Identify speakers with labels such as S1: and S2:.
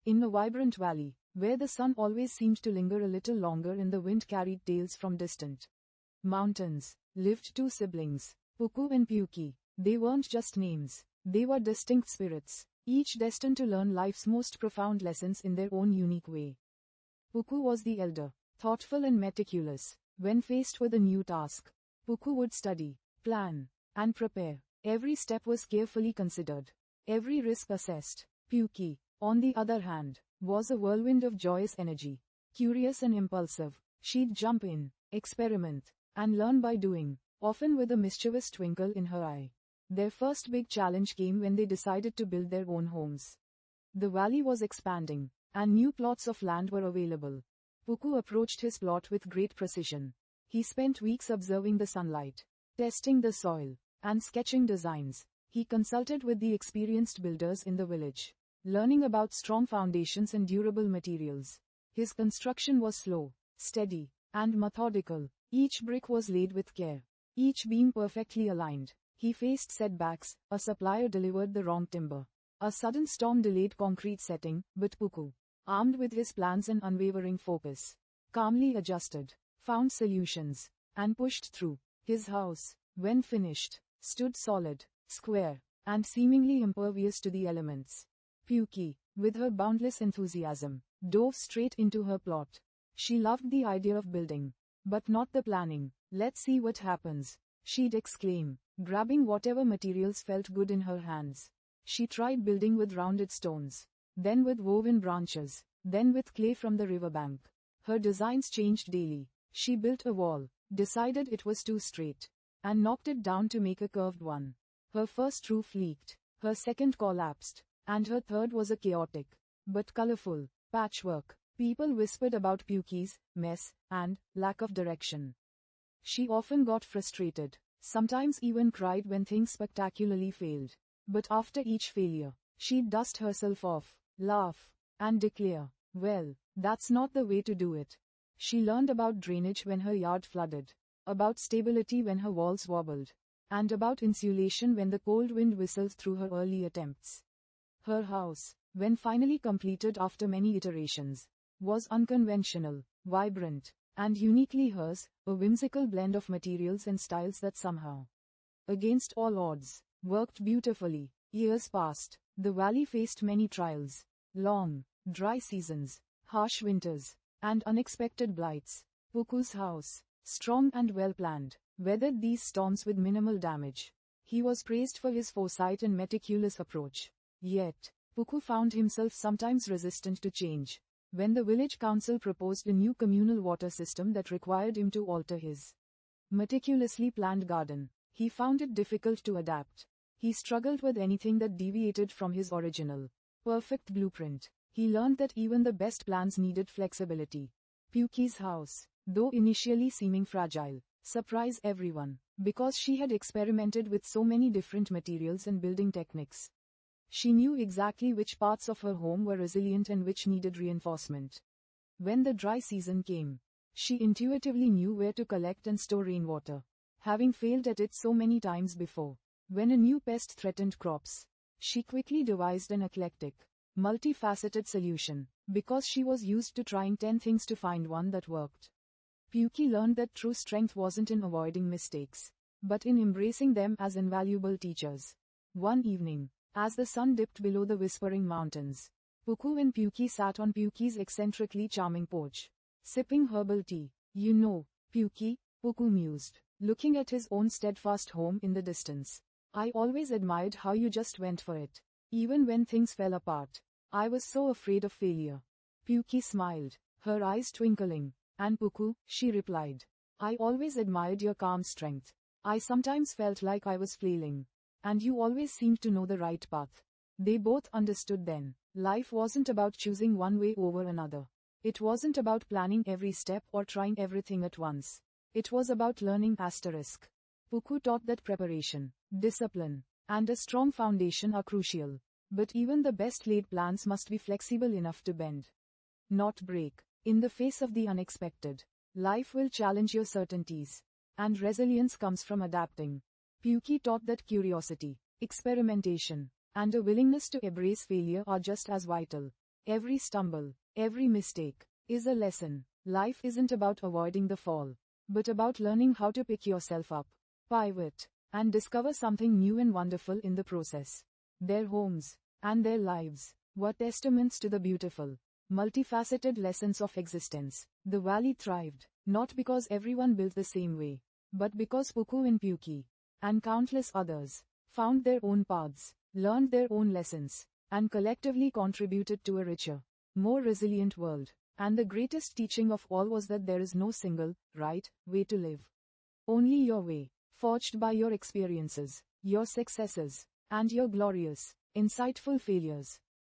S1: In a vibrant valley, where the sun always seemed to linger a little longer in the wind-carried tales from distant mountains, lived two siblings, Puku and Pyuki. They weren't just names, they were distinct spirits, each destined to learn life's most profound lessons in their own unique way. Puku was the elder, thoughtful and meticulous. When faced with a new task, Puku would study, plan, and prepare. Every step was carefully considered, every risk assessed. Pyuki, on the other hand, was a whirlwind of joyous energy. Curious and impulsive, she'd jump in, experiment, and learn by doing, often with a mischievous twinkle in her eye. Their first big challenge came when they decided to build their own homes. The valley was expanding, and new plots of land were available. Puku approached his plot with great precision. He spent weeks observing the sunlight, testing the soil, and sketching designs. He consulted with the experienced builders in the village, learning about strong foundations and durable materials. His construction was slow, steady, and methodical. Each brick was laid with care, each beam perfectly aligned. He faced setbacks, a supplier delivered the wrong timber. A sudden storm delayed concrete setting, but Puku, armed with his plans and unwavering focus, calmly adjusted, found solutions, and pushed through. His house, when finished, stood solid, square, and seemingly impervious to the elements. Pyuki, with her boundless enthusiasm, dove straight into her plot. She loved the idea of building, but not the planning. "Let's see what happens," she'd exclaim, grabbing whatever materials felt good in her hands. She tried building with rounded stones, then with woven branches, then with clay from the riverbank. Her designs changed daily. She built a wall, decided it was too straight, and knocked it down to make a curved one. Her first roof leaked, her second collapsed, and her third was a chaotic, but colorful, patchwork. People whispered about Pyuki's mess and lack of direction. She often got frustrated, sometimes even cried when things spectacularly failed. But after each failure, she'd dust herself off, laugh, and declare, "Well, that's not the way to do it." She learned about drainage when her yard flooded, about stability when her walls wobbled, and about insulation when the cold wind whistled through her early attempts. Her house, when finally completed after many iterations, was unconventional, vibrant, and uniquely hers, a whimsical blend of materials and styles that somehow, against all odds, worked beautifully. Years passed. The valley faced many trials, long, dry seasons, harsh winters, and unexpected blights. Puku's house, strong and well-planned, weathered these storms with minimal damage. He was praised for his foresight and meticulous approach. Yet, Puku found himself sometimes resistant to change. When the village council proposed a new communal water system that required him to alter his meticulously planned garden, he found it difficult to adapt. He struggled with anything that deviated from his original, perfect blueprint. He learned that even the best plans needed flexibility. Pyuki's house, though initially seeming fragile, surprised everyone, because she had experimented with so many different materials and building techniques. She knew exactly which parts of her home were resilient and which needed reinforcement. When the dry season came, she intuitively knew where to collect and store rainwater, having failed at it so many times before. When a new pest threatened crops, she quickly devised an eclectic, multifaceted solution, because she was used to trying 10 things to find one that worked. Pyuki learned that true strength wasn't in avoiding mistakes, but in embracing them as invaluable teachers. One evening, as the sun dipped below the whispering mountains, Puku and Pyuki sat on Pyuki's eccentrically charming porch, sipping herbal tea. "You know, Pyuki," Puku mused, looking at his own steadfast home in the distance, "I always admired how you just went for it, even when things fell apart. I was so afraid of failure." Pyuki smiled, her eyes twinkling. "And Puku," she replied, "I always admired your calm strength. I sometimes felt like I was flailing, and you always seemed to know the right path." They both understood then. Life wasn't about choosing one way over another. It wasn't about planning every step or trying everything at once. It was about learning asterisk. Puku taught that preparation, discipline, and a strong foundation are crucial. But even the best laid plans must be flexible enough to bend, not break. In the face of the unexpected, life will challenge your certainties, and resilience comes from adapting. Pyuki taught that curiosity, experimentation, and a willingness to embrace failure are just as vital. Every stumble, every mistake, is a lesson. Life isn't about avoiding the fall, but about learning how to pick yourself up, pivot, and discover something new and wonderful in the process. Their homes, and their lives, were testaments to the beautiful, multifaceted lessons of existence. The valley thrived, not because everyone built the same way, but because Puku and Puki, and countless others, found their own paths, learned their own lessons, and collectively contributed to a richer, more resilient world. And the greatest teaching of all was that there is no single, right, way to live. Only your way, forged by your experiences, your successes, and your glorious, insightful failures.